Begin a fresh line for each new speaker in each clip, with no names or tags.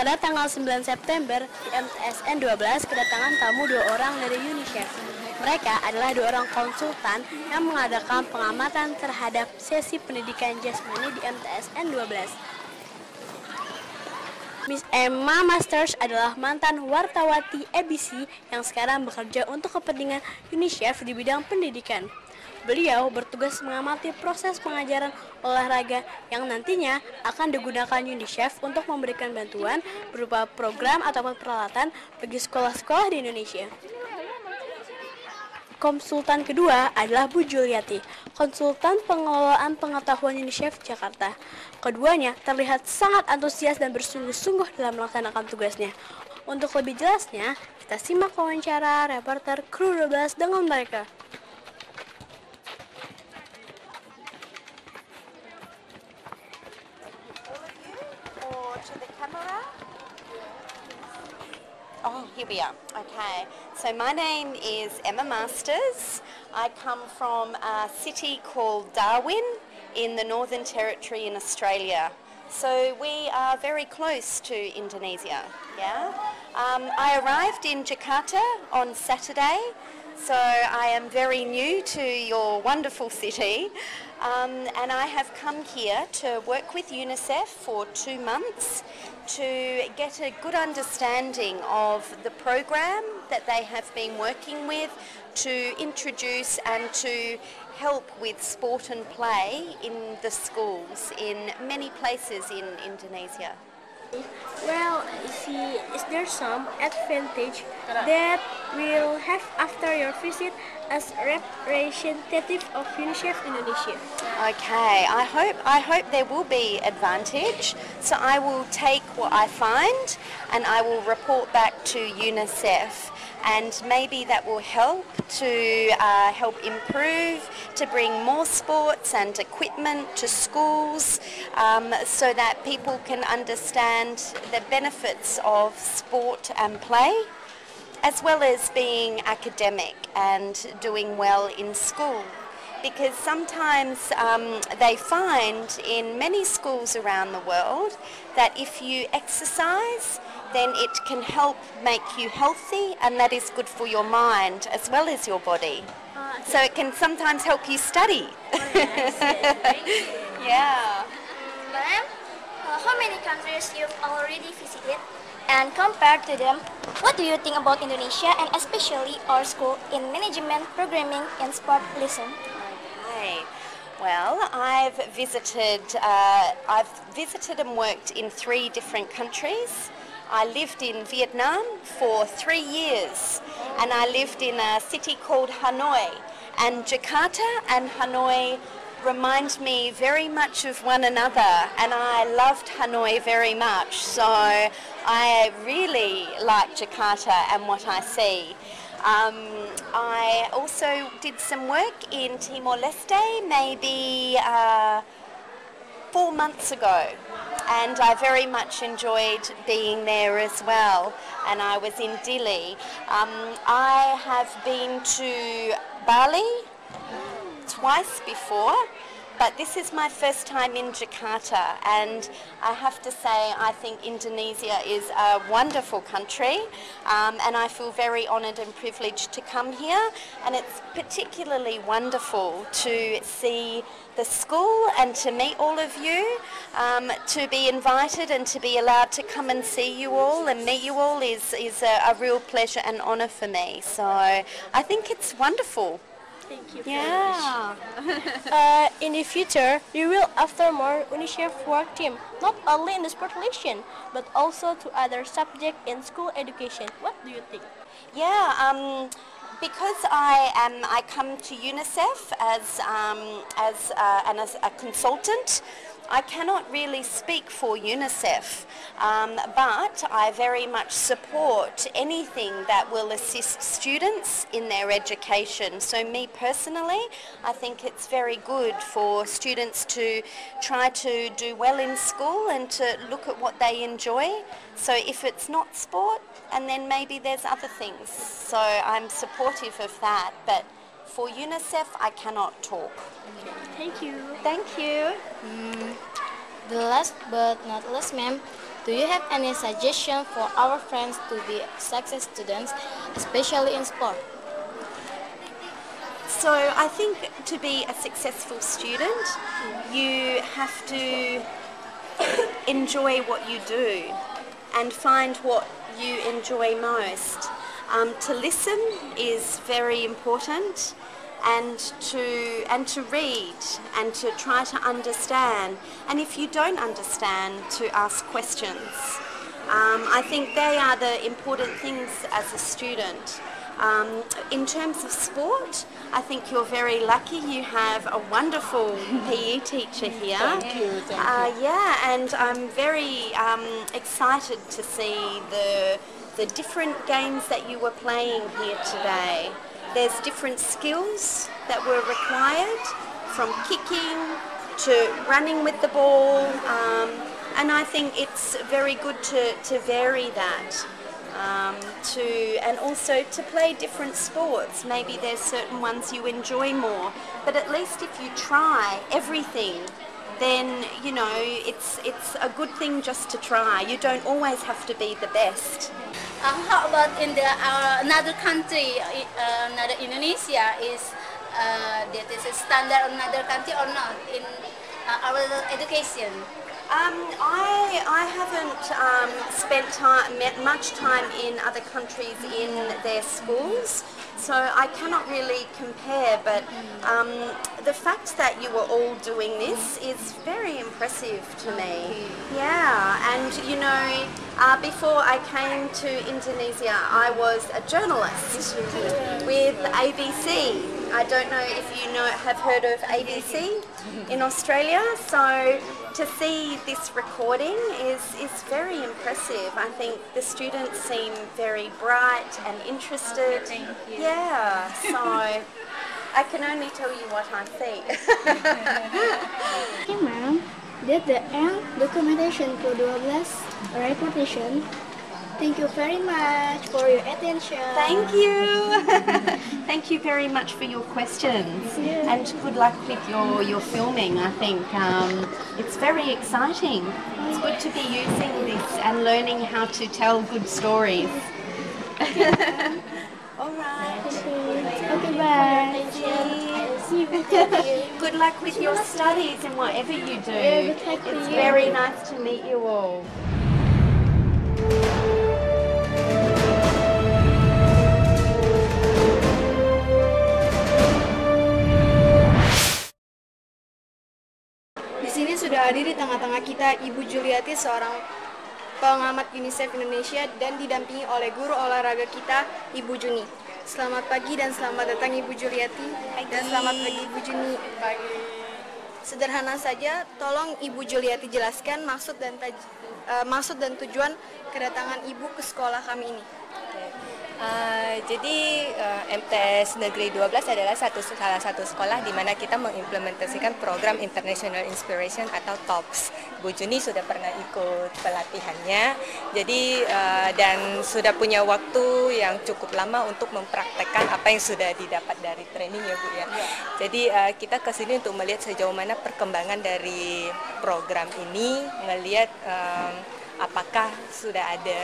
Pada tanggal 9 September, di MTSN 12 kedatangan tamu 2 orang dari UNICEF. Mereka adalah 2 orang konsultan yang mengadakan pengamatan terhadap sesi pendidikan jasmani di MTSN 12. Miss Emma Masters adalah mantan wartawati ABC yang sekarang bekerja untuk kepentingan UNICEF di bidang pendidikan. Beliau bertugas mengamati proses pengajaran olahraga yang nantinya akan digunakan UNICEF untuk memberikan bantuan berupa program ataupun peralatan bagi sekolah-sekolah di Indonesia. Konsultan kedua adalah Bu Juliati, konsultan pengelolaan pengetahuan UNICEF Jakarta. Keduanya terlihat sangat antusias dan bersungguh-sungguh dalam melaksanakan tugasnya. Untuk lebih jelasnya, kita simak wawancara reporter Kru 12 dengan mereka.
Oh, here we are. Okay. So my name is Emma Masters. I come from a city called Darwin in the Northern Territory in Australia. So we are very close to Indonesia. Yeah. I arrived in Jakarta on Saturday. So I am very new to your wonderful city. And I have come here to work with UNICEF for 2 months to get a good understanding of the program that they have been working with, to introduce and to help with sport and play in the schools in many places in Indonesia.
Well, is there some advantage that we'll have after your visit as representative of UNICEF Indonesia?
Okay, I hope there will be advantage. So I will take what I find and I will report back to UNICEF. And maybe that will help to help improve, to bring more sports and equipment to schools so that people can understand the benefits of sport and play, as well as being academic and doing well in school. Because sometimes they find in many schools around the world that if you exercise, then it can help make you healthy, and that is good for your mind as well as your body. So it can sometimes help you study. Yeah.
Ma'am, how many countries you've already visited? And compared to them, what do you think about Indonesia and especially our school in management, programming, and sport lesson?
Okay. Well, I've visited and worked in 3 different countries. I lived in Vietnam for 3 years, and I lived in a city called Hanoi. And Jakarta and Hanoi remind me very much of one another, and I loved Hanoi very much. So I really like Jakarta and what I see. I also did some work in Timor-Leste maybe 4 months ago, and I very much enjoyed being there as well, and I was in Dili. I have been to Bali twice before, but this is my first time in Jakarta, and I have to say I think Indonesia is a wonderful country, and I feel very honoured and privileged to come here, and it's particularly wonderful to see the school and to meet all of you, to be invited and to be allowed to come and see you all and meet you all is a real pleasure and honour for me. So I think it's wonderful.
Thank you.
Yeah.
In the future, you will after more UNICEF work team, not only in the sport lesson, but also to other subjects in school education. What do you think?
Yeah. Because I come to UNICEF as a consultant, I cannot really speak for UNICEF, but I very much support anything that will assist students in their education. So me personally, I think it's very good for students to try to do well in school and to look at what they enjoy. So if it's not sport, and then maybe there's other things. So I'm supportive of that, but for UNICEF, I cannot talk.
Thank you.
Thank you.
The last but not least, ma'am,
Do you have any suggestion for our friends to be success students, especially in sport?
So I think to be a successful student, you have to enjoy what you do and find what you enjoy most. To listen is very important, and to read and to try to understand. And if you don't understand, to ask questions. I think they are the important things as a student. In terms of sport, I think you're very lucky. You have a wonderful PE teacher here.
Thank you.
Yeah, and I'm very excited to see the different games that you were playing here today. There's different skills that were required, from kicking to running with the ball, and I think it's very good to vary that. And also to play different sports. Maybe there's certain ones you enjoy more, but at least if you try everything, then you know it's a good thing just to try. You don't always have to be the best.
How about in another country, another Indonesia is that is a standard of another country or not in our education?
I haven't spent much time in other countries in their schools, so I cannot really compare, but the fact that you were all doing this is very impressive to me. Yeah, and you know, before I came to Indonesia, I was a journalist with ABC. I don't know if you have heard of ABC in Australia, so to see this recording is very impressive. I think the students seem very bright and interested.
Thank you.
Yeah, so I can only tell you what I see.
Okay, ma'am. That's the end documentation ke-12 repetition. Thank you very much for your attention.
Thank you. Thank you very much for your questions, and good luck with your filming. I think it's very exciting. It's good to be using this and learning how to tell good stories. All right.
Okay, bye. See you.
Good luck with your studies and whatever you do.
Good luck to
It's
you.
very nice to meet you all.
Di sini sudah hadir di tengah-tengah kita Ibu Juliati, seorang pengamat UNICEF Indonesia, dan didampingi oleh guru olahraga kita, Ibu Juni. Selamat pagi dan selamat datang Ibu Juliati. Dan selamat pagi Ibu Juni. Pagi. Sederhana saja, tolong Ibu Juliati jelaskan maksud dan tujuan kedatangan Ibu ke sekolah kami ini.
Jadi MTS Negeri 12 adalah salah satu sekolah di mana kita mengimplementasikan program International Inspiration atau TOPS. Bu Juni sudah pernah ikut pelatihannya, jadi dan sudah punya waktu yang cukup lama untuk mempraktekkan apa yang sudah didapat dari training ya Bu ya. Jadi kita ke sini untuk melihat sejauh mana perkembangan dari program ini, ngelihat apakah sudah ada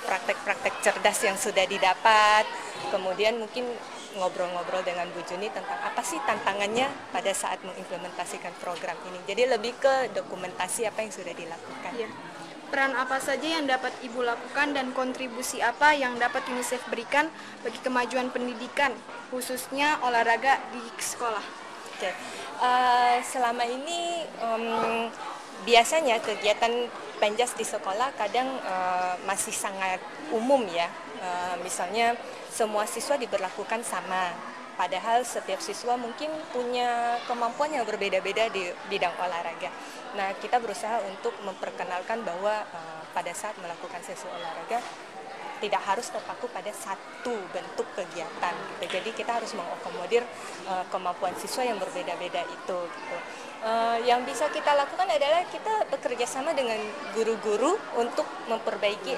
praktek-praktek cerdas yang sudah didapat, kemudian mungkin ngobrol-ngobrol dengan Bu Juni tentang apa sih tantangannya pada saat mengimplementasikan program ini. Jadi lebih ke dokumentasi apa yang sudah dilakukan.
Ya. Peran apa saja yang dapat Ibu lakukan dan kontribusi apa yang dapat UNICEF berikan bagi kemajuan pendidikan, khususnya olahraga di sekolah?
Oke. Selama ini biasanya kegiatan penjas di sekolah kadang masih sangat umum ya. Misalnya semua siswa diberlakukan sama, padahal setiap siswa mungkin punya kemampuan yang berbeda-beda di bidang olahraga. Nah, kita berusaha untuk memperkenalkan bahwa pada saat melakukan sesi olahraga tidak harus terpaku pada satu bentuk kegiatan gitu. Jadi kita harus mengakomodir kemampuan siswa yang berbeda-beda itu gitu. Yang bisa kita lakukan adalah kita bekerja sama dengan guru-guru untuk memperbaiki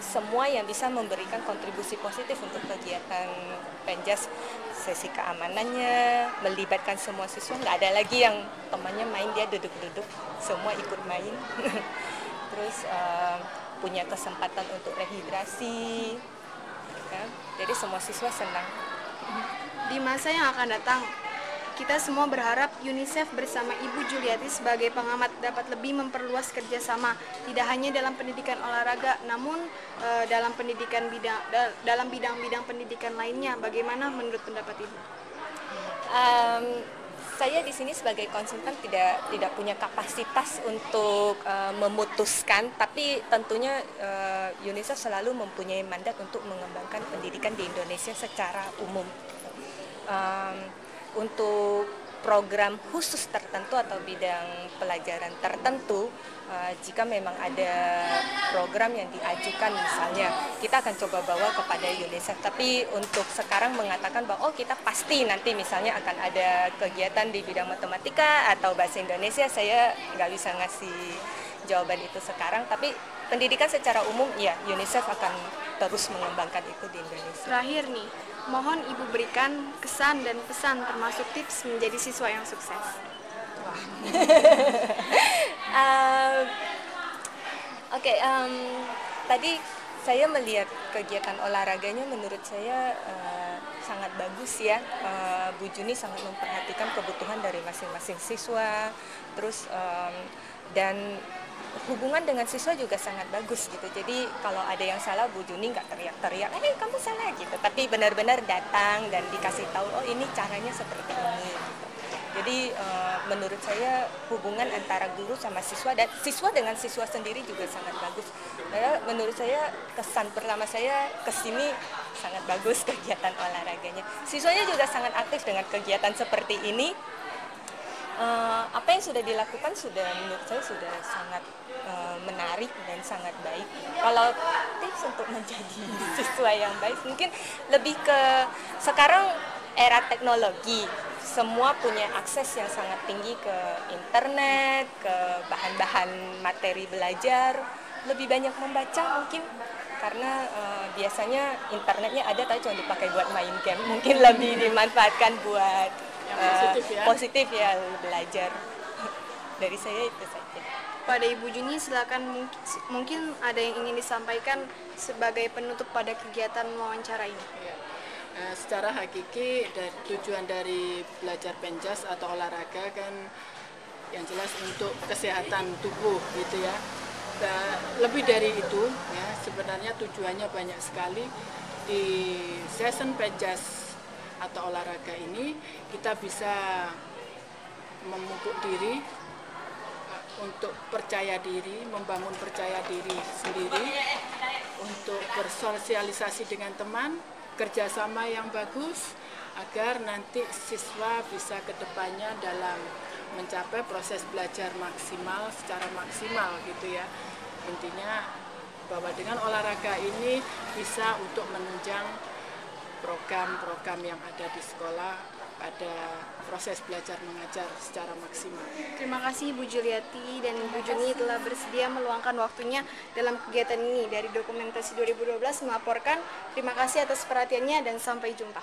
semua yang bisa memberikan kontribusi positif untuk kegiatan penjas, sesi keamanannya, melibatkan semua siswa. Nggak ada lagi yang temannya main dia duduk-duduk, semua ikut main. terus punya kesempatan untuk rehidrasi, ya. Jadi semua siswa senang.
Di masa yang akan datang, kita semua berharap UNICEF bersama Ibu Juliati sebagai pengamat dapat lebih memperluas kerjasama, tidak hanya dalam pendidikan olahraga, namun dalam bidang-bidang pendidikan lainnya. Bagaimana menurut pendapat Ibu?
Saya di sini sebagai konsultan tidak punya kapasitas untuk memutuskan, tapi tentunya UNICEF selalu mempunyai mandat untuk mengembangkan pendidikan di Indonesia secara umum. Untuk program khusus tertentu atau bidang pelajaran tertentu, jika memang ada program yang diajukan misalnya, kita akan coba bawa kepada UNICEF. Tapi untuk sekarang mengatakan bahwa kita pasti nanti misalnya akan ada kegiatan di bidang matematika atau bahasa Indonesia, saya nggak bisa ngasih jawaban itu sekarang. Tapi pendidikan secara umum, ya UNICEF akan terus mengembangkan itu di Indonesia.
Terakhir nih, mohon Ibu berikan kesan dan pesan termasuk tips menjadi siswa yang sukses.
Tadi saya melihat kegiatan olahraganya, menurut saya sangat bagus ya. Bu Juni sangat memperhatikan kebutuhan dari masing-masing siswa, terus dan hubungan dengan siswa juga sangat bagus gitu. Jadi kalau ada yang salah, Bu Juni nggak teriak-teriak, kamu salah gitu. Tapi benar-benar datang dan dikasih tahu, oh ini caranya seperti ini. Gitu. Jadi menurut saya hubungan antara guru sama siswa dan siswa dengan siswa sendiri juga sangat bagus. Menurut saya kesan pertama saya kesini sangat bagus kegiatan olahraganya. Siswanya juga sangat aktif dengan kegiatan seperti ini. Apa yang sudah dilakukan menurut saya sudah sangat menarik dan sangat baik. Kalau tips untuk menjadi siswa yang baik, mungkin lebih ke sekarang era teknologi, semua punya akses yang sangat tinggi ke internet, ke bahan-bahan materi belajar, lebih banyak membaca mungkin, karena biasanya internetnya ada tapi cuma dipakai buat main game, mungkin lebih dimanfaatkan buat positif ya belajar. Dari saya itu saja.
Pada Ibu Juni, silakan mungkin ada yang ingin disampaikan sebagai penutup pada kegiatan wawancara ini.
Secara hakiki tujuan dari belajar penjas atau olahraga kan yang jelas untuk kesehatan tubuh gitu ya. Lebih dari itu ya, sebenarnya tujuannya banyak sekali. Di session penjas atau olahraga ini kita bisa memupuk diri untuk percaya diri, membangun percaya diri sendiri, untuk bersosialisasi dengan teman, kerjasama yang bagus, agar nanti siswa bisa kedepannya dalam mencapai proses belajar maksimal, secara maksimal gitu ya. Intinya bahwa dengan olahraga ini bisa untuk menunjang program-program yang ada di sekolah pada proses belajar mengajar secara maksimal.
Terima kasih Ibu Juliati dan Ibu Juni telah bersedia meluangkan waktunya dalam kegiatan ini. Dari Dokumentasi 2012 melaporkan, terima kasih atas perhatiannya dan sampai jumpa.